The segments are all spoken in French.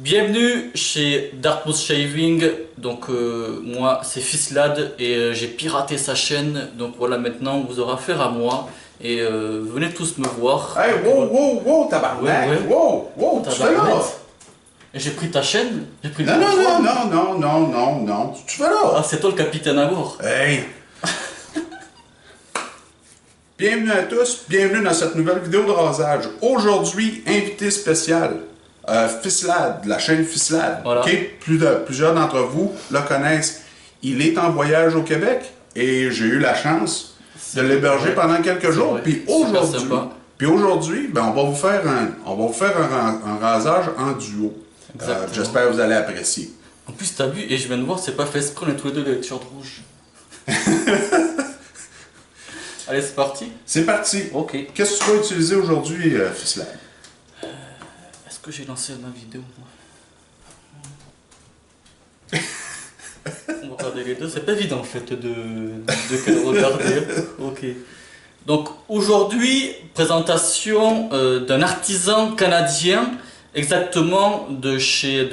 Bienvenue chez Dartmouth Shaving. Donc moi c'est Fislad et j'ai piraté sa chaîne. Donc voilà, maintenant vous aurez affaire à moi et venez tous me voir. Hey, wow, tabarnak! Ouais. Wow, tu fais là? Et j'ai pris ta chaîne. J'ai pris Non, tu fais là? Ah, c'est toi le capitaine à bord. Hey! Bienvenue à tous, bienvenue dans cette nouvelle vidéo de rasage. Aujourd'hui, invité spécial, Fislad, de la chaîne Fislad. Voilà. Okay? Plusieurs d'entre vous le connaissent. Il est en voyage au Québec et j'ai eu la chance de l'héberger pendant quelques jours. Vrai. Puis aujourd'hui, ben, on va vous faire un rasage en duo. J'espère que vous allez apprécier. En plus, t'as vu, et je viens de voir, c'est pas fait exprès, on est tous les deux les t-shirts rouges. Allez, c'est parti. C'est parti. Ok. Qu'est-ce que tu vas utiliser aujourd'hui, Fislad? Est-ce que j'ai lancé ma vidéo, moi? On va regarder les deux, c'est pas évident en fait de regarder. Ok. Donc aujourd'hui, présentation d'un artisan canadien, exactement de chez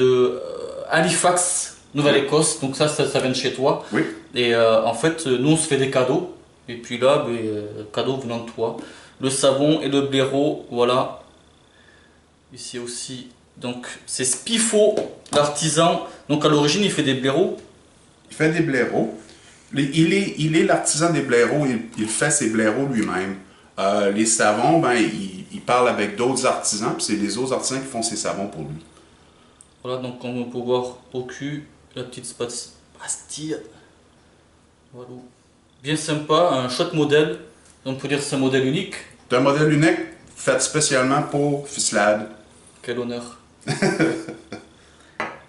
Halifax, Nouvelle-Écosse. Donc ça vient de chez toi. Oui. Et en fait, nous on se fait des cadeaux. Et puis là, cadeau venant de toi. Le savon et le blaireau, voilà. Ici aussi. Donc c'est Spifo, l'artisan. Donc à l'origine, il fait des blaireaux. Il fait des blaireaux. Il est l'artisan des blaireaux. Il fait ses blaireaux lui-même. Les savons, ben, il parle avec d'autres artisans. Puis c'est les autres artisans qui font ses savons pour lui. Voilà, donc on va pouvoir au cul la petite pastille. Voilà. Bien sympa, un chouette modèle. On peut dire que c'est un modèle unique. C'est un modèle unique fait spécialement pour Fislad. Quel honneur.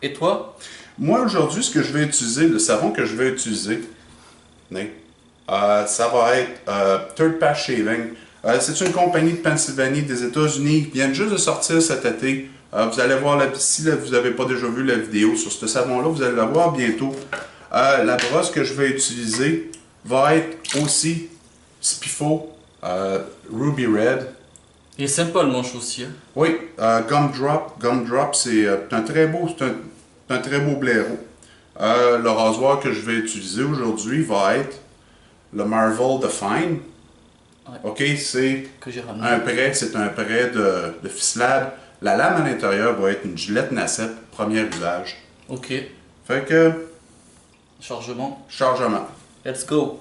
Et toi? Moi, aujourd'hui, ce que je vais utiliser, le savon que je vais utiliser, ça va être Third Pass Shaving. C'est une compagnie de Pennsylvanie, des États-Unis, qui vient juste de sortir cet été. Vous allez voir, si vous n'avez pas déjà vu la vidéo sur ce savon-là, vous allez la voir bientôt. La brosse que je vais utiliser va être aussi Spifo Ruby Red. Il est sympa le manche aussi. Hein? Oui, Gumdrop. Gumdrop, c'est un très beau blaireau. Le rasoir que je vais utiliser aujourd'hui va être le Marvel Define. Ouais. Ok, c'est un prêt de Fislad. La lame à l'intérieur va être une Gillette Nacette, premier usage. Ok. Fait que... Chargement. Let's go.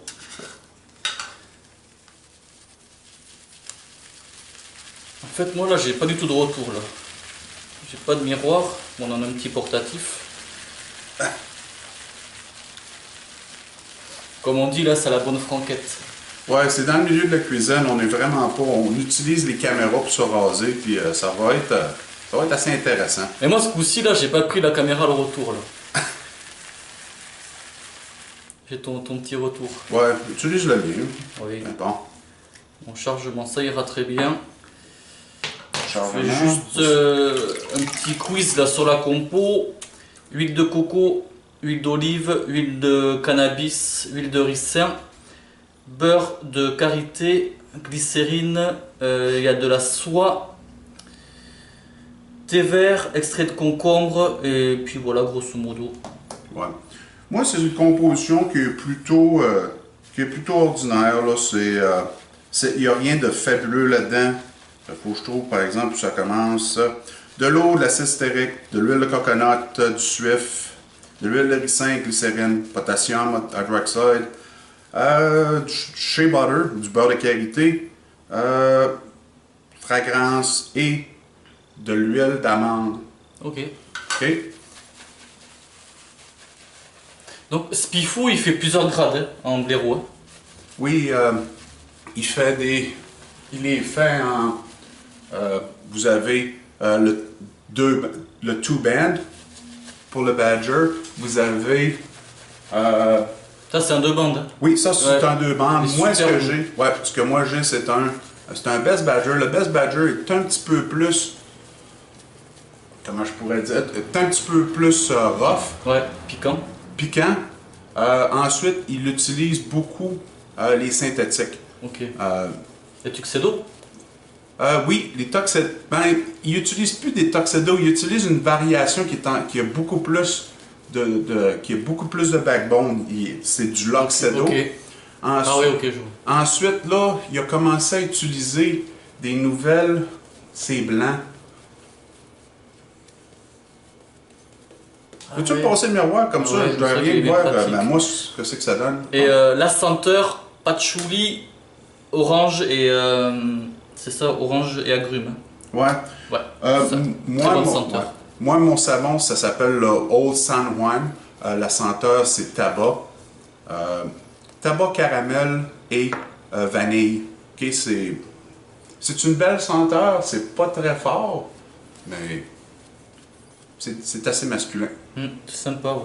En fait, moi là, j'ai pas du tout de retour là. J'ai pas de miroir. Bon, on en a un petit portatif. Comme on dit là, c'est la bonne franquette. Ouais, c'est dans le milieu de la cuisine. On est vraiment pas. On utilise les caméras pour se raser, puis ça va être assez intéressant. Mais moi, ce coup-ci là, j'ai pas pris la caméra le retour là. J'ai ton petit retour. Ouais, utilise le mien. Oui. Bon. Mon chargement, ça ira très bien. Je Chargement. fais juste un petit quiz là sur la compo. Huile de coco, huile d'olive, huile de cannabis, huile de ricin, beurre de karité, glycérine, il y a de la soie, thé vert, extrait de concombre et puis voilà grosso modo. Ouais. Moi, c'est une composition qui est plutôt ordinaire. Il n'y a rien de fabuleux là-dedans. Il faut que je trouve, par exemple, où ça commence. De l'eau, de l'acide stérique, de l'huile de coconut, du suif, de l'huile de ricin, glycérine, potassium, hydroxyde, du shea butter, du beurre de karité, fragrance et de l'huile d'amande. Ok. OK? Donc Spifo, il fait plusieurs grades hein, en blaireau. Hein. Oui, il est fait en... vous avez le two band pour le Badger. Vous avez... Ça c'est un deux bandes. Hein. oui, ça c'est un deux bandes. Moi, ce que moi j'ai, c'est un Best Badger. Le Best Badger est un petit peu plus... Comment je pourrais dire? Est un petit peu plus rough. Ouais, piquant. Ensuite, il utilise beaucoup les synthétiques. Ok. Et Tuxedo? Oui, les Tuxedo, ben, ils n'utilisent plus des Tuxedo, ils utilisent une variation qui a beaucoup plus qui a beaucoup plus de backbone. C'est du Luxedo. Ok. Ah ouais, Ensuite, ok, je vois. ensuite, là, il a commencé à utiliser des nouvelles. C'est blanc. Ah Peux-tu me ouais. passer le miroir comme Ah ça? ouais, Je c'est voudrais vrai rien qu'il est bien voir, pratique. ma mousse, qu'est-ce que ça donne? Et la senteur, patchouli, orange et. C'est ça, orange et agrumes. Ouais. Ouais, Euh, ça. m- Très moi, bonne mon, senteur. ouais. Moi, mon savon, ça s'appelle le Old San Juan. La senteur, c'est tabac. Euh, Tabac caramel et vanille. Ok, c'est une belle senteur. C'est pas très fort, mais c'est assez masculin. C'est sympa, ouais.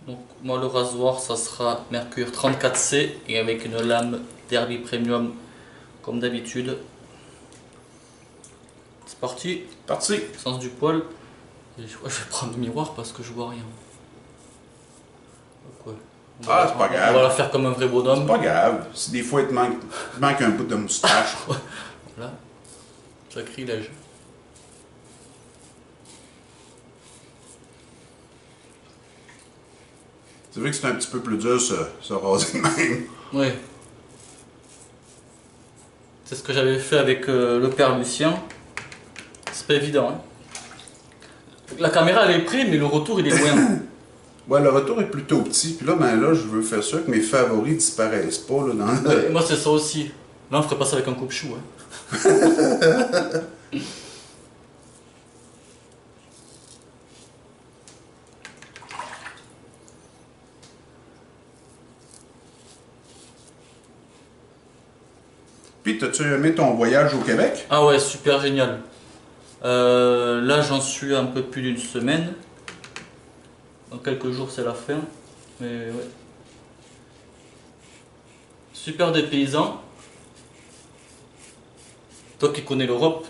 Donc, moi, le rasoir, ça sera Mercure 34C et avec une lame Derby Premium comme d'habitude. C'est parti, Parti. sens du poil. Et je vais prendre le miroir parce que je vois rien. Donc, ouais. Ah, c'est pas On grave. va la faire comme un vrai C'est bonhomme. pas grave. Si des fois, il te manque un bout de moustache. Voilà, sacrilège. C'est vrai que c'est un petit peu plus dur, se raser de même. Ouais. C'est ce que j'avais fait avec le père Lucien. C'est pas évident, hein. La caméra elle est prête, mais le retour il est loin. Ouais, le retour est plutôt petit. Puis là, ben là, je veux faire sûr que mes favoris disparaissent pas là, dans Ouais, moi c'est ça aussi. Là on ferait pas ça avec un coupe-chou. Hein. Puis, t'as-tu aimé ton voyage au Québec? Ah ouais, super génial. Là j'en suis un peu plus d'une semaine. Dans quelques jours c'est la fin. Mais ouais. Super des paysans. Toi qui connais l'Europe,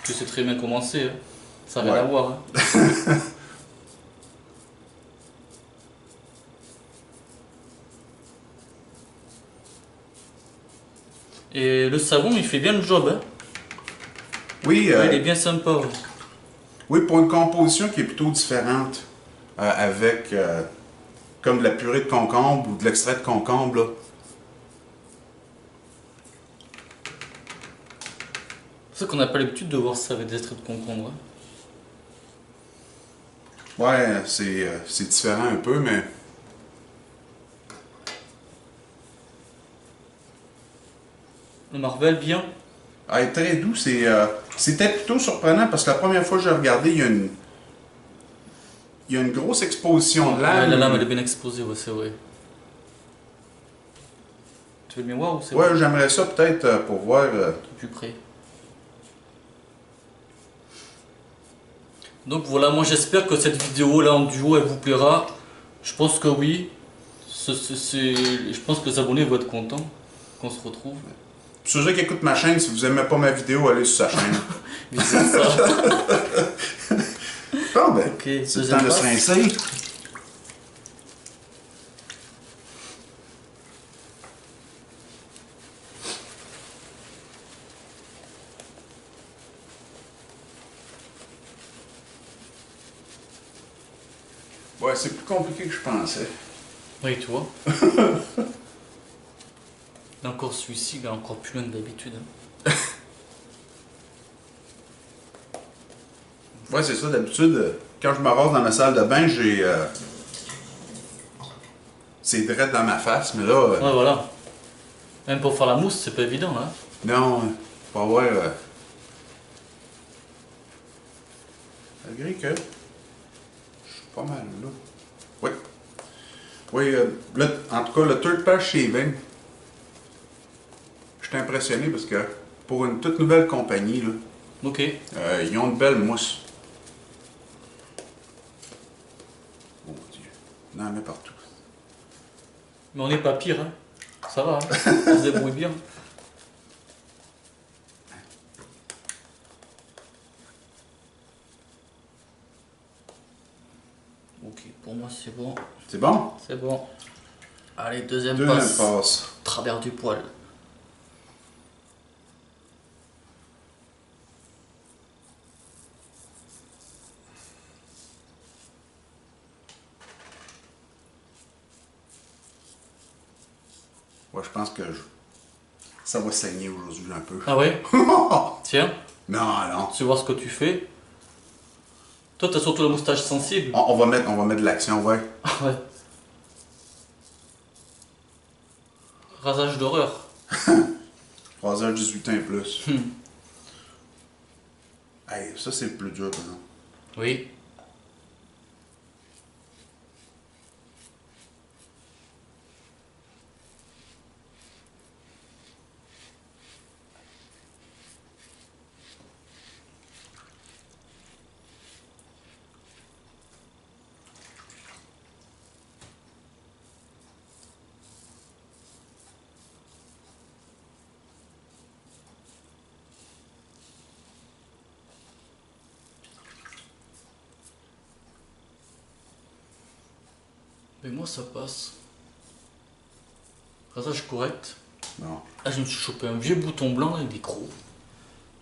tu sais très bien comment c'est. Hein. Ça n'a rien Ouais. à voir. Hein. Et le savon il fait bien le job. Hein. Oui, Ouais, il est bien sympa. Ouais. oui, pour une composition qui est plutôt différente, avec comme de la purée de concombre ou de l'extrait de concombre, là. C'est ça qu'on n'a pas l'habitude de voir ça avec des extraits de concombre. Hein. Ouais, c'est différent un peu, mais Le Marvel, bien. ah, il est très doux. C'était plutôt surprenant parce que la première fois que j'ai regardé, il y a une grosse exposition de Ouais, lame. la lame elle est bien exposée, ouais, c'est vrai. Tu veux le miroir ou c'est Ouais, bon? j'aimerais ça peut-être pour voir. Plus près. Donc voilà, moi j'espère que cette vidéo là en duo elle vous plaira. Je pense que oui. Je pense que les abonnés vont être contents qu'on se retrouve. Pour ceux qui écoutent ma chaîne, si vous aimez pas ma vidéo, allez sur sa chaîne. Mais c'est ça. Bon, ben, Ok, c'est le deuxième temps de se passe. rincer. Ouais, c'est plus compliqué que je pensais. Oui, tu vois. Et encore celui-ci, il est encore plus loin que d'habitude. Hein. Ouais, c'est ça, d'habitude, quand je me rase dans ma salle de bain, j'ai. C'est direct dans ma face, mais là. Ouais, voilà. Même pour faire la mousse, c'est pas évident. Hein. Non, pas voir. Malgré que. Je suis pas mal là. Oui. Oui, en tout cas, le third pass shaving. Je suis impressionné parce que pour une toute nouvelle compagnie, là, Ok. ils ont de belles mousses. Oh mon Dieu. On en met partout. Mais on n'est pas pire. Hein. Ça va. Hein. On se débrouille bien. Ok, pour moi c'est bon. C'est bon? C'est bon. Allez, deuxième Deuxième passe. passe. Travers du poil. je pense que ça va saigner aujourd'hui un peu. Ah ouais? Tiens, Non, non. tu vois ce que tu fais. Toi, t'as surtout la moustache sensible. On va mettre de l'action, ouais. Ah ouais. Rasage d'horreur. 3h18 ans et plus. Hey, ça, c'est le plus dur, par exemple. Oui. Mais moi, ça passe. Rasage correct. Non. Ah, je me suis chopé un vieux bouton blanc, là, il est gros.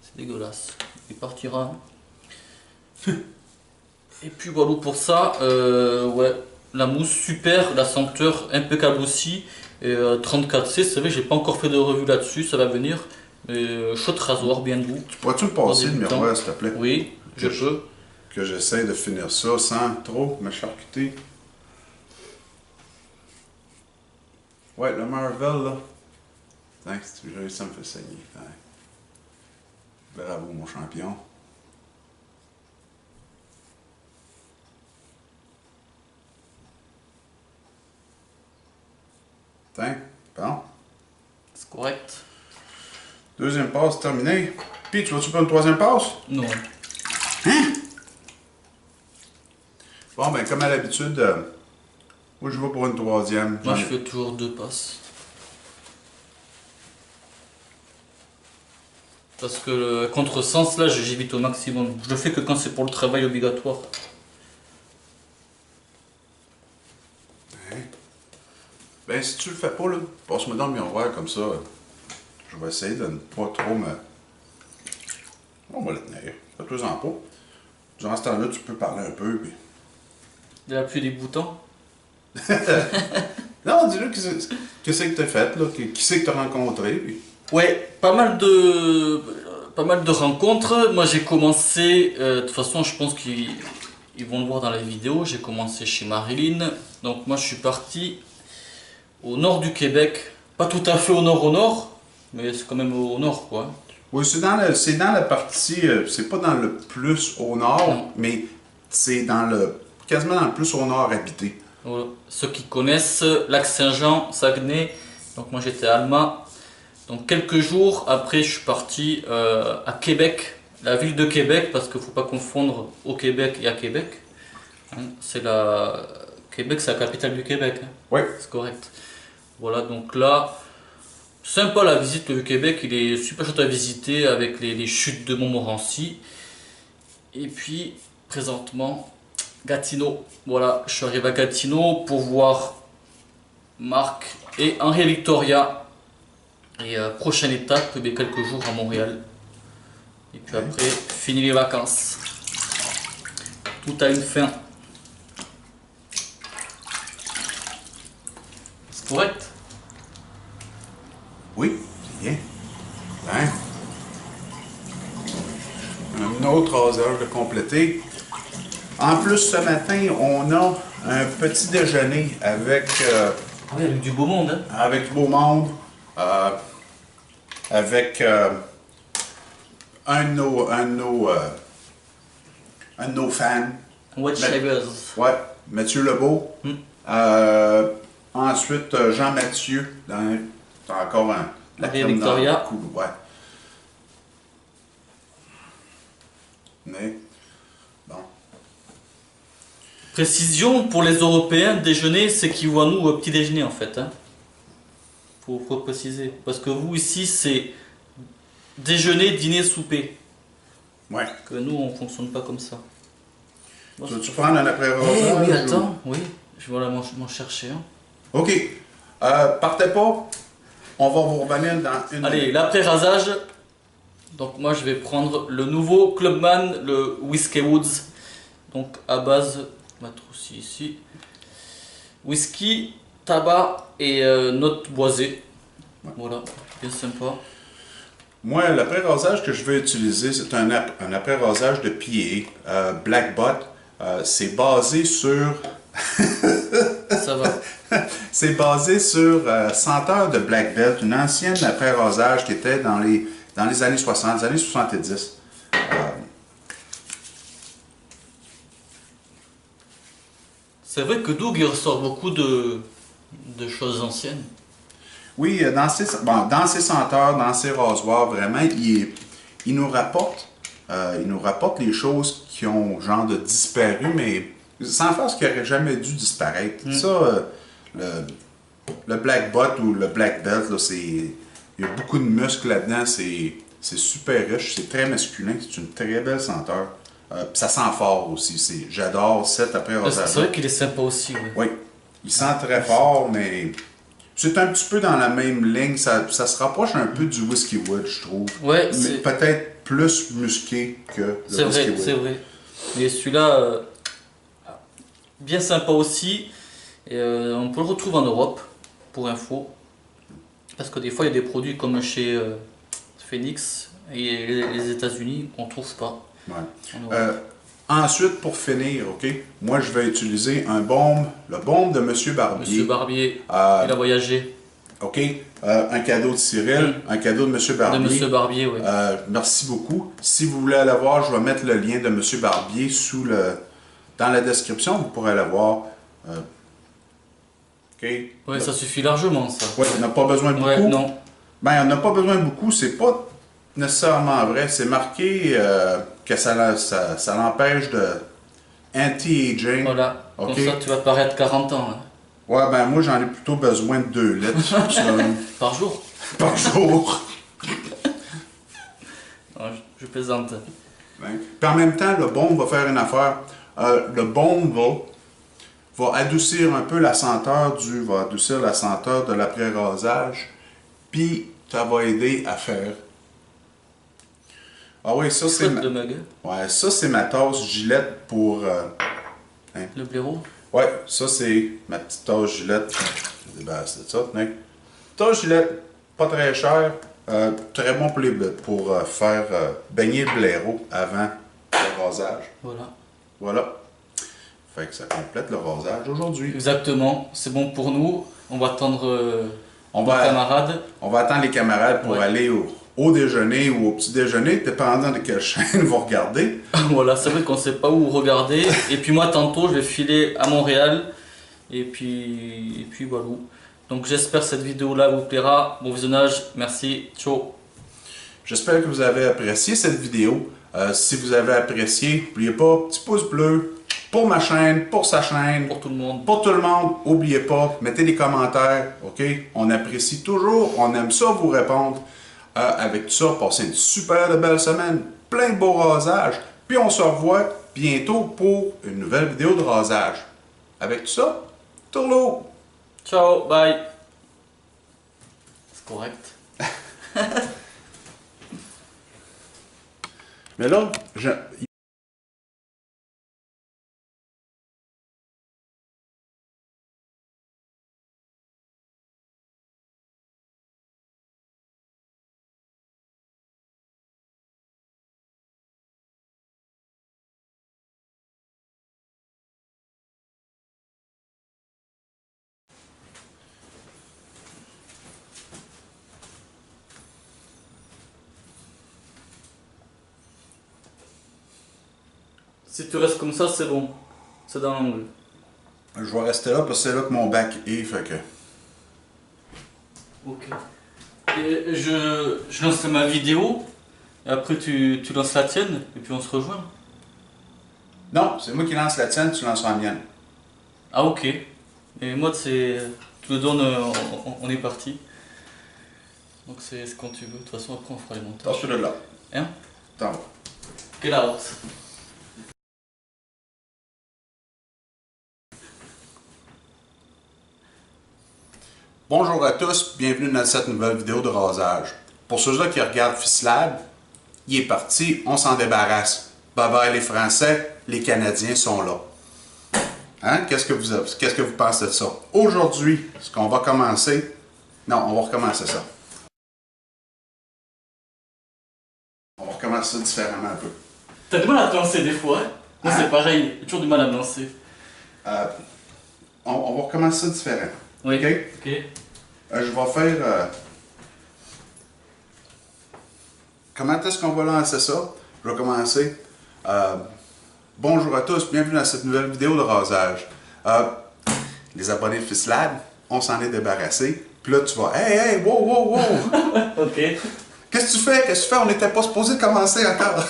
C'est dégueulasse. Il partira. Et puis voilà pour ça. Ouais, la mousse super, la senteur impeccable aussi. Et 34C, c'est vrai, j'ai pas encore fait de revue là-dessus, ça va venir. Mais shot rasoir bien doux. Pourrais-tu me passer le débutant. miroir, s'il te plaît? Oui, je peux. Que j'essaie de finir ça sans trop me charcuter. Ouais, le Marvel, là. Tiens, si tu réussis, ça me fait saigner. Ouais. Bravo, mon champion. Tiens, bon. C'est correct. Deuxième passe terminée. Puis, tu vas-tu pour une troisième passe? Non. Hein? Bon, ben, comme à l'habitude, moi, je vais pour une troisième. Moi, je fais toujours 2 passes. Parce que le contresens, là, j'évite au maximum. Je le fais que quand c'est pour le travail obligatoire. Ben, si tu le fais pas, là, passe-moi dans le miroir comme ça. Je vais essayer de ne pas trop me. On va le tenir. Fais-toi-en pas. Durant ce temps-là, tu peux parler un peu. Puis... De l'appui des boutons. Non, dis-le, qu'est-ce que t'as fait, là? Qui c'est que t'as rencontré? Puis... Ouais, pas mal de rencontres. Moi, j'ai commencé. De toute façon, je pense qu'ils vont le voir dans la vidéo. J'ai commencé chez Marilyn. Donc, moi, je suis parti au nord du Québec. Pas tout à fait au nord, mais c'est quand même au nord, quoi. Oui, c'est dans la partie. C'est pas dans le plus au nord, Non. mais c'est quasiment dans le plus au nord habité. Voilà. Ceux qui connaissent Lac-Saint-Jean, Saguenay. Donc, moi, j'étais à Alma. Donc quelques jours après, je suis parti à Québec, la ville de Québec, parce qu'il ne faut pas confondre au Québec et à Québec. Hein, Québec, c'est la capitale du Québec. Hein. Oui. C'est correct. Voilà, donc là, sympa la visite, le Québec, il est super chouette à visiter avec les chutes de Montmorency. Et puis, présentement, Gatineau. Voilà, je suis arrivé à Gatineau pour voir Marc et Henri Victoria. Et prochaine étape, quelques jours à Montréal. Et puis après, fini les vacances. Tout a une fin. C'est correct? Oui, c'est bien. Hein? Un autre rasage de compléter. En plus, ce matin, on a un petit déjeuner avec, Oui, avec du beau monde. Hein? avec du beau monde. Avec un de nos fans. White Shavers. Ouais, Mathieu Lebeau. Ensuite, Jean-Mathieu. C'est encore la Henri crème Victoria. dans le cou, ouais. Mais, bon. Précision pour les Européens, déjeuner, c'est qu'ils voient nous au petit déjeuner en fait. Hein. Faut préciser. Parce que vous ici, c'est déjeuner, dîner, souper. Ouais. Que nous, on fonctionne pas comme ça. Tu veux-tu prendre un Eh après-rasage? oui, attends, oui. Je vais aller m'en chercher un. OK. Partez pas. On va vous revenir dans une... Allez, l'après-rasage. Donc moi, je vais prendre le nouveau Clubman, le Whiskey Woods. Donc à base, on va mettre aussi ici. Whisky, tabac et notes boisées. Ouais. Voilà, bien sympa. Moi, l'après-rasage que je vais utiliser, c'est un après-rasage de PA, Black Bot. C'est basé sur... Ça va. C'est basé sur Senteur de Black Belt, une ancienne après-rasage qui était dans les années 60, les années 70. C'est vrai que Doug il ressort beaucoup de choses anciennes. Oui, dans ses senteurs, dans ses rasoirs, vraiment, il nous rapporte, les choses qui ont genre de disparu, mais sans faire ce qui n'aurait jamais dû disparaître. Ça, le Black Bot ou le Black Belt, là, il y a beaucoup de muscles là-dedans, c'est super riche, c'est très masculin, c'est une très belle senteur. Puis ça sent fort aussi, j'adore cet après-rasage. C'est vrai qu'il est sympa aussi. Ouais. Oui, il sent très fort, mais c'est un petit peu dans la même ligne. Ça se rapproche un peu du Whisky Wood, je trouve. Ouais, mais peut-être plus musqué que le Whisky Wood. C'est vrai. Et celui-là, bien sympa aussi. Et, on peut le retrouver en Europe, pour info. Parce que des fois, il y a des produits comme chez Phoenix et les États-Unis, on ne trouve pas. Ouais. Ensuite, pour finir, ok, moi je vais utiliser le baume de Monsieur Barbier. Monsieur Barbier, il a voyagé. Ok, un cadeau de Cyril, un cadeau de Monsieur Barbier. De Monsieur Barbier, oui. Merci beaucoup. Si vous voulez aller voir, je vais mettre le lien de Monsieur Barbier dans la description, vous pourrez aller voir. Ok. Oui, ça suffit largement, ça. Oui, on n'a pas besoin de beaucoup. Ouais, non. Ben, on n'a pas besoin de beaucoup, c'est pas nécessairement vrai. C'est marqué que ça l'empêche de anti-aging. Voilà, Ok. comme ça tu vas paraître 40 ans. Hein. Ouais, ben moi j'en ai plutôt besoin de 2 litres Par jour. par jour. Non, je plaisante. Ben, puis en même temps, le baume va faire une affaire. Le baume va adoucir un peu la senteur de l'après-rasage. Puis ça va aider à faire. Ah oui, ça c'est le mug. Ouais, ça c'est ma tasse Gillette pour. Le blaireau. Ouais, ça c'est ma petite tasse Gillette. Je me débarrasse de ça, tenez. Tasse Gillette, pas très cher. Très bon pour faire baigner le blaireau avant le rasage. Voilà. Voilà. Fait que ça complète le rasage aujourd'hui. Exactement, c'est bon pour nous. On va attendre nos camarades. On va attendre les camarades pour aller au déjeuner ou au petit déjeuner, dépendant de quelle chaîne vous regardez. Voilà, c'est vrai qu'on ne sait pas où regarder. Et puis moi, tantôt, je vais filer à Montréal. Et puis voilà. Donc j'espère que cette vidéo-là vous plaira. Bon visionnage, merci, ciao. J'espère que vous avez apprécié cette vidéo. Si vous avez apprécié, n'oubliez pas, petit pouce bleu pour ma chaîne, pour sa chaîne. Pour tout le monde. Pour tout le monde, n'oubliez pas, mettez des commentaires, ok? On apprécie toujours, on aime ça vous répondre. Avec tout ça, passez une super de belle semaine, plein de beaux rasages. Puis on se revoit bientôt pour une nouvelle vidéo de rasage. Avec tout ça, tourlou! Ciao, bye. C'est correct. Mais là, Si tu restes comme ça, c'est bon. C'est dans l'angle. je vais rester là parce que c'est là que mon bac est, fait que... Ok. Et je lancerai ma vidéo. Et après, tu lances la tienne. Et puis on se rejoint. Non, c'est moi qui lance la tienne, tu lances la mienne. Ah, ok. Et moi, c'est. Tu le donnes, on est parti. Donc c'est quand tu veux. De toute façon, après, on fera les montages. T'as de là. Hein? T'en vas. Get out. Bonjour à tous, bienvenue dans cette nouvelle vidéo de rasage. Pour ceux-là qui regardent Fislab, il est parti, on s'en débarrasse. Bye bye les Français, les Canadiens sont là. Hein? Qu'est-ce que vous pensez de ça? Aujourd'hui, ce qu'on va commencer, Non, on va recommencer ça. On va recommencer ça différemment un peu. T'as du mal à te lancer des fois, hein? Moi c'est pareil, j'ai toujours du mal à me lancer. On va recommencer ça différent. Oui. OK? Ok. Je vais faire... Comment est-ce qu'on va lancer ça? Je vais commencer. Bonjour à tous, bienvenue dans cette nouvelle vidéo de rasage. Les abonnés de Fislad, on s'en est débarrassé. Puis là, tu vas, hey, wow, wow, wow! Ok. Qu'est-ce que tu fais? Qu'est-ce que tu fais? On n'était pas supposé commencer encore.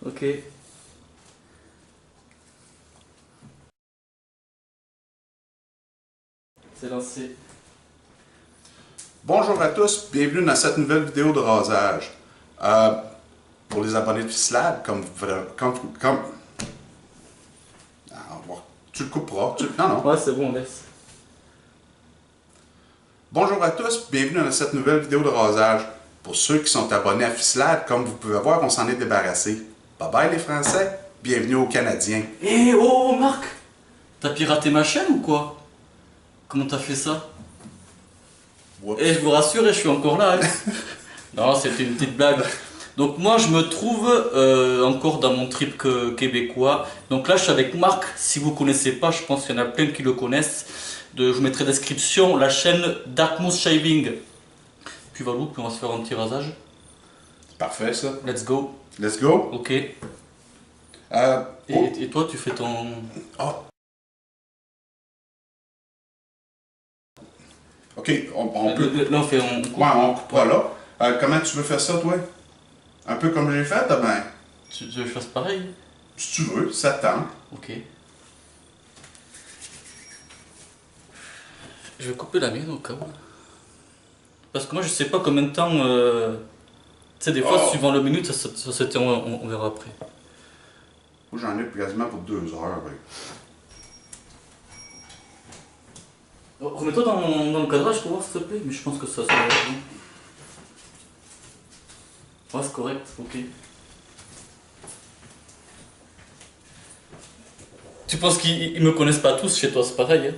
Ok. C'est lancé. Bonjour à tous, bienvenue dans cette nouvelle vidéo de rasage. Pour les abonnés de Fislad, tu le couperas. Non. Ouais, c'est bon, on laisse. Bonjour à tous, bienvenue dans cette nouvelle vidéo de rasage. Pour ceux qui sont abonnés à Fislad, comme vous pouvez voir, on s'en est débarrassé. Bye bye les Français, bienvenue aux Canadiens. Eh oh Marc! T'as piraté ma chaîne ou quoi? Comment t'as fait ça? Eh, je vous rassure, je suis encore là. Hein. Non, c'était une petite blague. Donc moi, je me trouve encore dans mon trip québécois. Donc là, je suis avec Marc. Si vous ne connaissez pas, je pense qu'il y en a plein qui le connaissent. Je vous mettrai en description la chaîne Dartmouth Shaving. Puis voilà, puis on va se faire un petit rasage. Parfait ça. Let's go. Let's go. Ok. Oh. Et toi, tu fais ton... Oh. Ok, on peut... Là, on fait... On coupe. Ouais, on coupera là. Comment tu veux faire ça, toi? Un peu comme j'ai fait, ben... Tu veux que je fasse pareil? Si tu veux, ça te tente. Ok. Je vais couper la mienne au cas où. Parce que moi, je sais pas combien de temps... Tu sais, des fois, suivant le minute, ça s'éteint, on verra après. Moi, j'en ai quasiment pour 2 heures. Ben. Remets-toi dans le cadrage pour voir s'il te plaît, mais je pense que ça va être bon. Ouais, c'est correct, ok. Tu penses qu'ils me connaissent pas tous chez toi, c'est pareil, hein?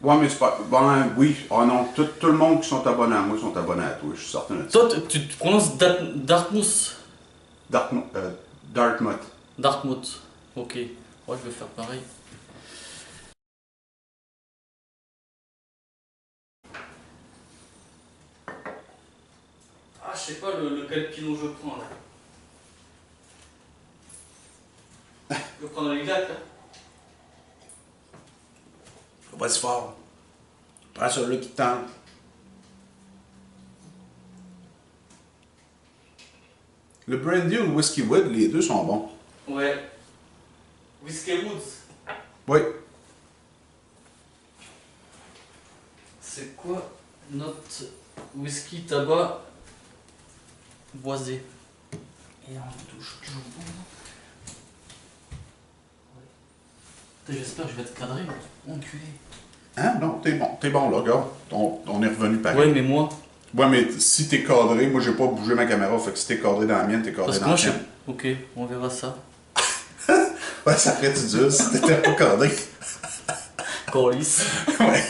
Ouais, mais c'est pas... Ben oui. Oh non, tout le monde qui sont abonnés à moi sont abonnés à toi, je suis certain de ça. Toi, tu prononces Dartmouth? Dartmouth. Dartmouth, ok. Ouais, je vais faire pareil. Ah, je sais pas lequel pinot je prends là. Je vais prendre les lacs là. Faut pas si fort. Prends celui-là qui te tente. Le brandy ou le whisky wood, les deux sont bons. Ouais. Whiskey Woods. Oui. C'est quoi notre whisky tabac boisé? Et on touche toujours bon. Ouais. J'espère que je vais être cadré. Enculé. Hein? Non, t'es bon là, gars. On est revenu pareil. Ouais, mais moi. Ouais, mais si t'es cadré, moi j'ai pas bougé ma caméra, fait que si t'es cadré dans la mienne, t'es cadré dans la mienne. Ok, on verra ça. Ouais, ça ferait du dur si t'étais pas cadré. Colis. Ouais.